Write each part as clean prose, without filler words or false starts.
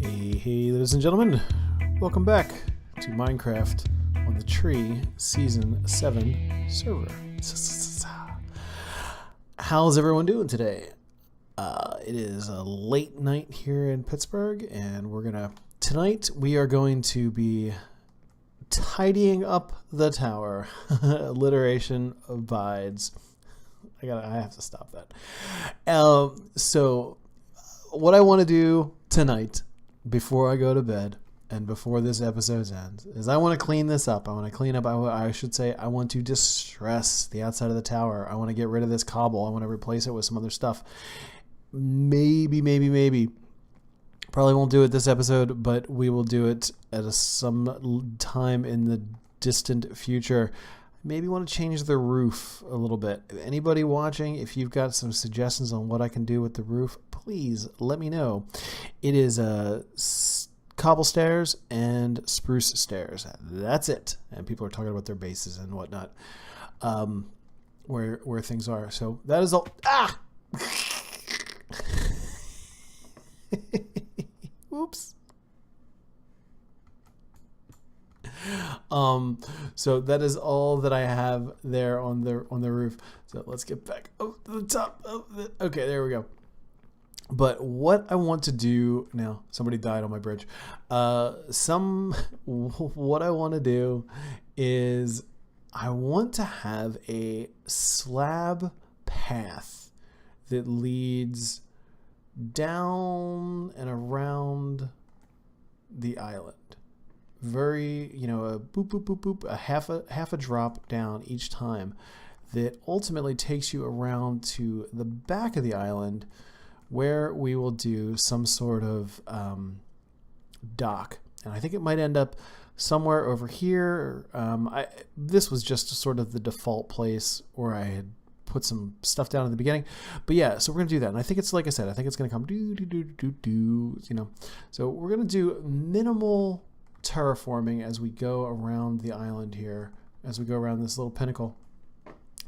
Hey, ladies and gentlemen, welcome back to Minecraft on the Tree Season 7 server. How's everyone doing today? It is a late night here in Pittsburgh, and tonight we are going to be tidying up the tower. Alliteration abides. I have to stop that. So what I want to do tonight, before I go to bed and before this episode ends, is I want to clean this up. I want to clean up, I should say, I want to distress the outside of the tower. I want to get rid of this cobble. I want to replace it with some other stuff. Maybe. Probably won't do it this episode, but we will do it at some time in the distant future. Maybe want to change the roof a little bit. Anybody watching, if you've got some suggestions on what I can do with the roof, please let me know. It is cobble stairs and spruce stairs. That's it. And people are talking about their bases and whatnot, where things are. So that is all. Ah! Oops. So that is all that I have there on the roof. So let's get back up to the top. Okay, there we go. But what I want to do now, somebody died on my bridge. What I want to do is I want to have a slab path that leads down and around the island. Very, a boop, boop, boop, boop, a half a drop down each time that ultimately takes you around to the back of the island, where we will do some sort of dock. And I think it might end up somewhere over here. This was just sort of the default place where I had put some stuff down in the beginning. But yeah, so we're going to do that. And I think it's, like I said, I think it's going to come So we're going to do minimal terraforming as we go around the island here, as we go around this little pinnacle.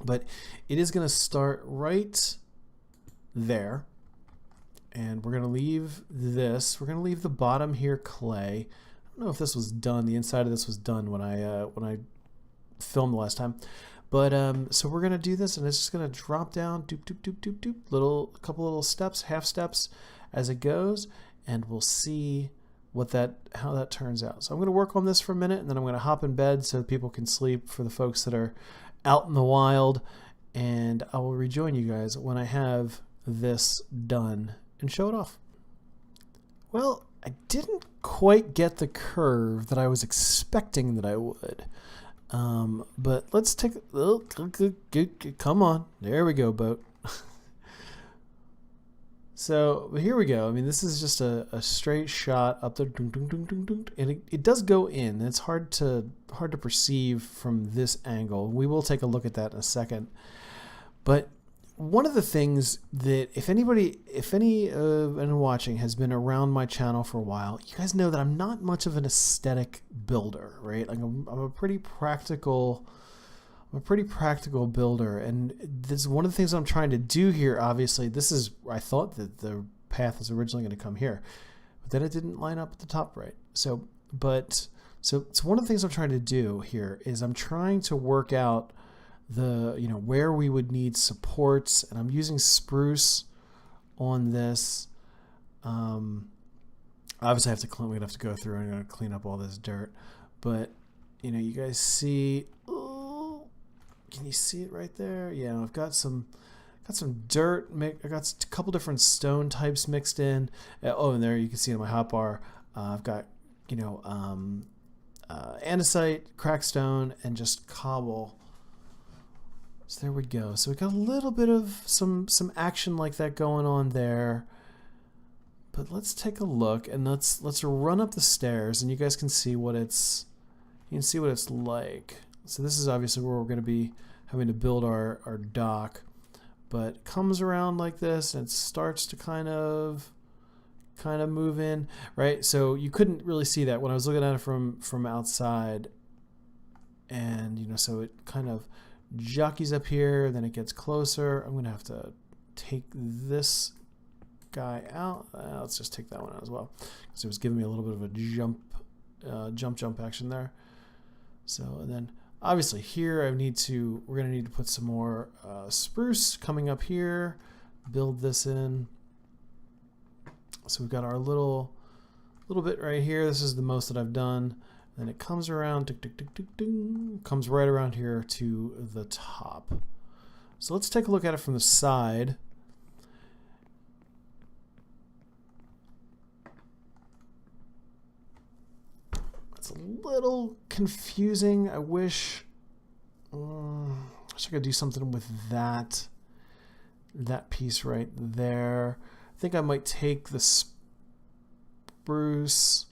But it is going to start right there. And we're going to leave this. We're going to leave the bottom here clay. I don't know if this was done. The inside of this was done when I filmed the last time. But so we're going to do this, and it's just going to drop down, doop, doop, doop, doop, doop, couple little steps, half steps as it goes, and we'll see how that turns out. So I'm going to work on this for a minute, and then I'm going to hop in bed so that people can sleep for the folks that are out in the wild, and I will rejoin you guys when I have this done and show it off. Well, I didn't quite get the curve that I was expecting that I would. But let's take come on. There we go, boat. So here we go. I mean, this is just a straight shot up there, and it does go in. It's hard to perceive from this angle. We will take a look at that in a second. But one of the things that if anyone watching has been around my channel for a while, you guys know that I'm not much of an aesthetic builder, right? Like I'm a pretty practical builder, and this is one of the things I'm trying to do here. Obviously, I thought that the path was originally going to come here, but then it didn't line up at the top right. So one of the things I'm trying to do here is I'm trying to work out where we would need supports, and I'm using spruce on this. Obviously we're gonna have to go through and I'm gonna clean up all this dirt, but you guys see, can you see it right there? Yeah, I've got some dirt. I got a couple different stone types mixed in. And there you can see in my hotbar, I've got andesite, crackstone, and just cobble. So there we go. So we got a little bit of some action like that going on there. But let's take a look, and let's run up the stairs, and you guys can see what it's like. So this is obviously where we're going to be having to build our dock, but it comes around like this, and it starts to kind of move in, right? So you couldn't really see that when I was looking at it from outside, and so it kind of jockeys up here, then it gets closer. I'm gonna have to take this guy out. Let's just take that one out as well, because it was giving me a little bit of a jump action there. So, and then obviously here we're gonna need to put some more spruce coming up here. Build this in. So we've got our little bit right here. This is the most that I've done. Then it comes around, comes right around here to the top. So let's take a look at it from the side. It's a little confusing. I wish I could do something with that piece right there. I think I might take the spruce.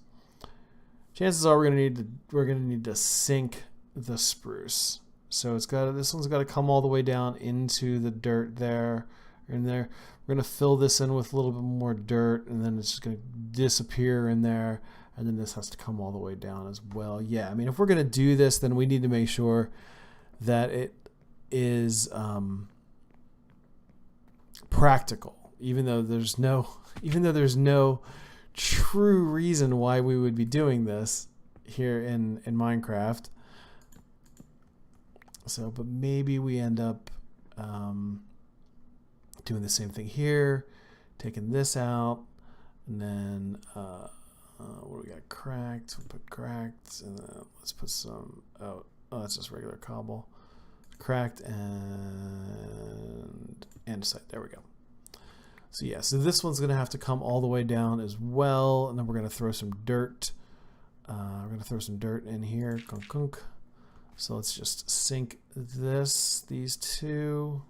Chances are we're gonna need to sink the spruce. So this one's got to come all the way down into the dirt there. And there, we're gonna fill this in with a little bit more dirt, and then it's just gonna disappear in there. And then this has to come all the way down as well. Yeah, I mean, if we're gonna do this, then we need to make sure that it is practical. Even though there's no true reason why we would be doing this here in Minecraft. So, but maybe we end up doing the same thing here, taking this out, and then what do we got? Cracked. We'll put cracked, and then let's put some. Oh, that's just regular cobble. Cracked and andesite. There we go. So yeah, so this one's gonna have to come all the way down as well, and then we're gonna throw some dirt. We're gonna throw some dirt in here. Kunk, kunk. So let's just sink these two.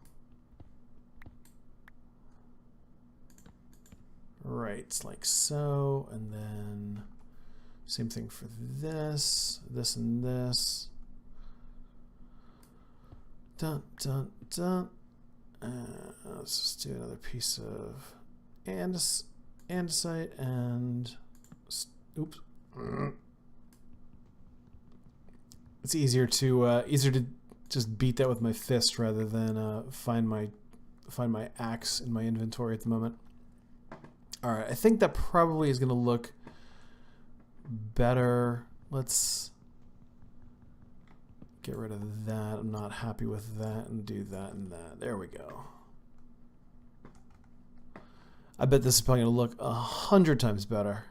Right, like so, and then same thing for this and this. Dun, dun, dun. Let's just do another piece of andesite and oops. It's easier to just beat that with my fist rather than find my axe in my inventory at the moment. All right, I think that probably is going to look better. Let's get rid of that. I'm not happy with that, and do that and that. There we go. I bet this is probably going to look 100 times better.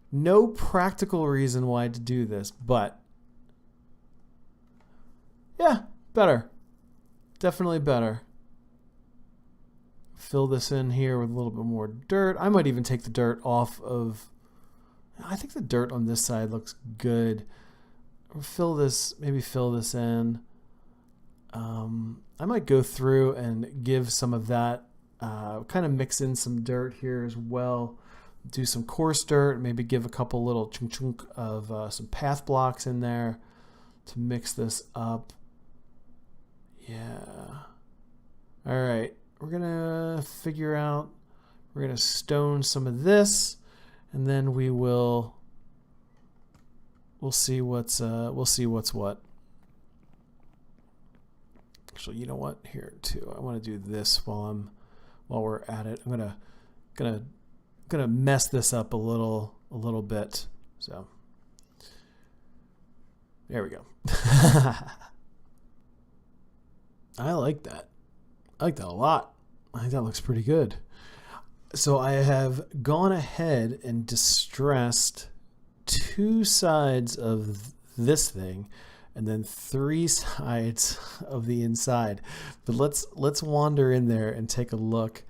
No practical reason why to do this, but yeah, better. Definitely better. Fill this in here with a little bit more dirt. I might even take the dirt off of... I think the dirt on this side looks good. Maybe fill this in. I might go through and give some of that, kind of mix in some dirt here as well. Do some coarse dirt, maybe give a couple little chunk of some path blocks in there to mix this up. Yeah. All right. We're going to figure out, we're going to stone some of this, and then we'll see what's what. Actually, you know what? Here too. I want to do this while we're at it. I'm gonna mess this up a little bit. So there we go. I like that. I like that a lot. I think that looks pretty good. So I have gone ahead and distressed 2 sides of this thing, and then 3 sides of the inside. But let's wander in there and take a look,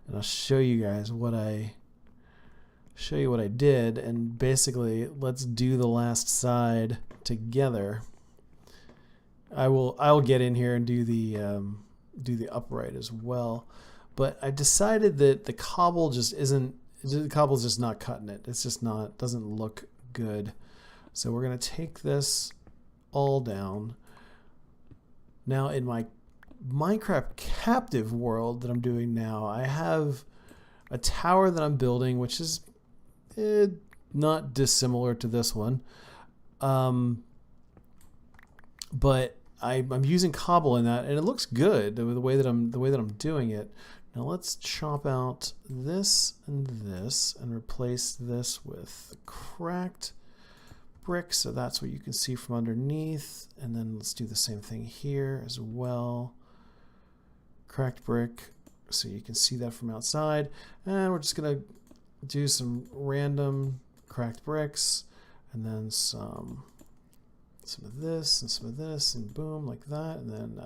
and I'll show you guys what I did. And basically, let's do the last side together. I'll get in here and do the upright as well. But I decided that the cobble's just not cutting it. It's just not, doesn't look good. So we're going to take this all down. Now in my Minecraft captive world that I'm doing now, I have a tower that I'm building, which is not dissimilar to this one. But I'm using cobble in that, and it looks good the way that I'm doing it. Now let's chop out this and replace this with cracked brick, so that's what you can see from underneath. And then let's do the same thing here as well. Cracked brick, so you can see that from outside. And we're just gonna do some random cracked bricks, and then some of this and some of this, and boom, like that, and then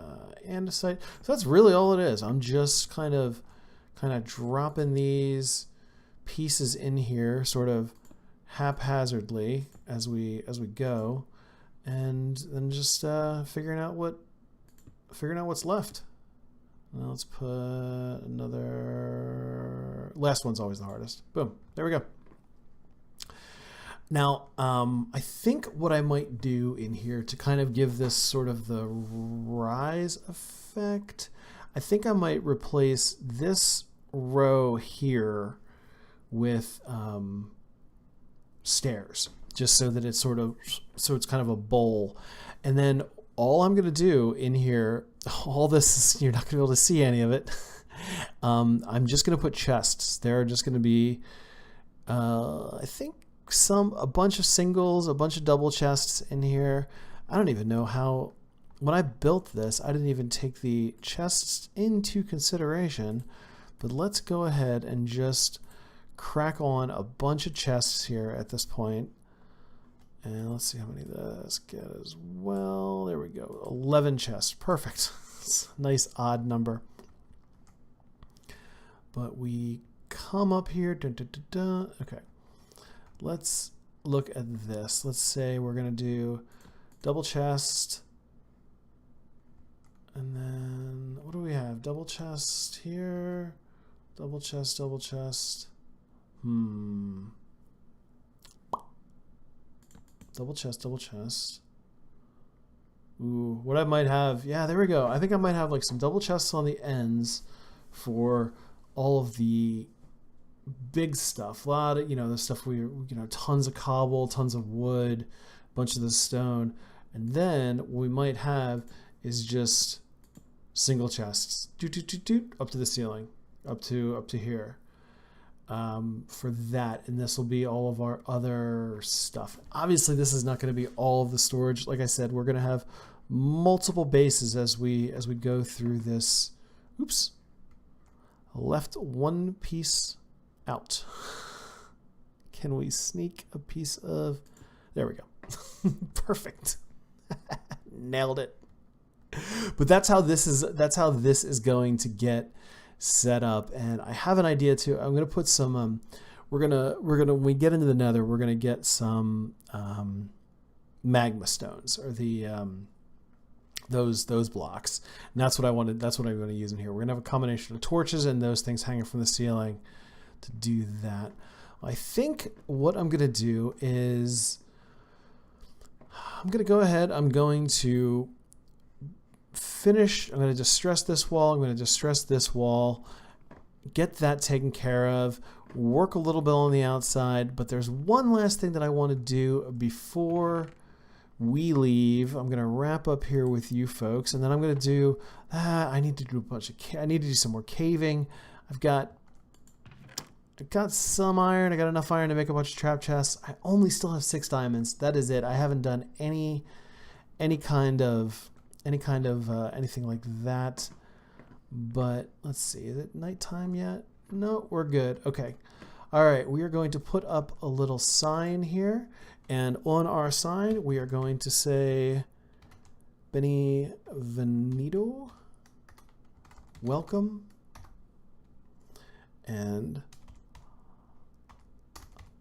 andesite. So that's really all it is. I'm just kind of dropping these pieces in here, sort of haphazardly as we go, and then just figuring out what's left. Now let's put another. Last one's always the hardest. Boom. There we go. Now, I think what I might do in here to kind of give this sort of the rise effect, I think I might replace this row here with stairs, just so that it's it's kind of a bowl. And then all I'm going to do in here, all this is, you're not going to be able to see any of it. I'm just going to put chests. There are just going to be, I think, a bunch of singles, a bunch of double chests in here. I don't even know how, when I built this, I didn't even take the chests into consideration, but let's go ahead and just crack on a bunch of chests here at this point. And let's see how many of this get as well. There we go. 11 chests. Perfect. It's a nice odd number. But we come up here. Okay. Let's look at this. Let's say we're going to do double chest. And then what do we have? Double chest here. Double chest, double chest. Double chest, double chest. Ooh, what I might have, yeah, there we go. I think I might have like some double chests on the ends for all of the big stuff. A lot of, the stuff tons of cobble, tons of wood, a bunch of the stone. And then what we might have is just single chests. Up to the ceiling, up to here. For that, and this will be all of our other stuff. Obviously, this is not going to be all of the storage. Like I said, we're going to have multiple bases as we go through this. Oops, I left one piece out. Can we sneak a piece of? There we go. Perfect. Nailed it. But that's how this is going to get set up, and I have an idea too. I'm gonna put some we're gonna when we get into the nether, we're gonna get some magma stones, or the those blocks, and that's what I'm going to use in here. We're gonna have a combination of torches and those things hanging from the ceiling to do that. I think what I'm gonna do is I'm gonna go ahead, I'm going to finish. I'm going to distress this wall. I'm going to distress this wall, get that taken care of, work a little bit on the outside. But there's one last thing that I want to do before we leave. I'm going to wrap up here with you folks, and then I'm going to do I need to do I need to do some more caving. I've got some iron. I got enough iron to make a bunch of trap chests. I only still have 6 diamonds. That is it. I haven't done any kind of anything like that. But let's see, is it nighttime yet? No, we're good. Okay. All right, we are going to put up a little sign here, and on our sign we are going to say Benvenido, welcome, and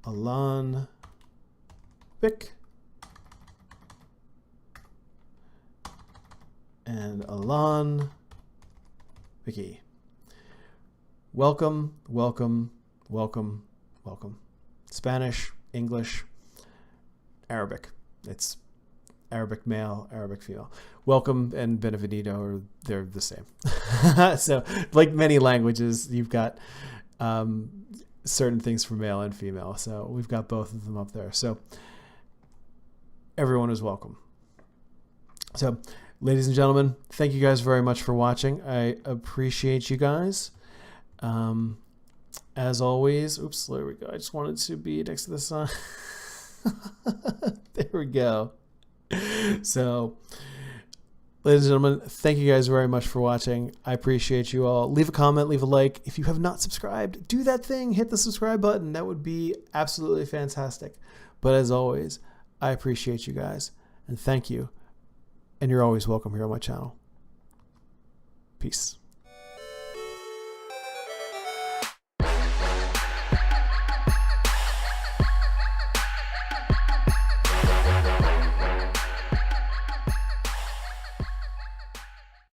Alan Bick and Alan Vicky. Welcome, welcome, welcome, welcome. Spanish, English, Arabic. It's Arabic male, Arabic female. Welcome and Benvenido, they're the same. So, like many languages, you've got certain things for male and female. So we've got both of them up there. So everyone is welcome. So, ladies and gentlemen, thank you guys very much for watching. I appreciate you guys. As always, oops, there we go. I just wanted to be next to the sun. There we go. So, ladies and gentlemen, thank you guys very much for watching. I appreciate you all. Leave a comment, leave a like. If you have not subscribed, do that thing. Hit the subscribe button. That would be absolutely fantastic. But as always, I appreciate you guys. And thank you. And you're always welcome here on my channel. Peace.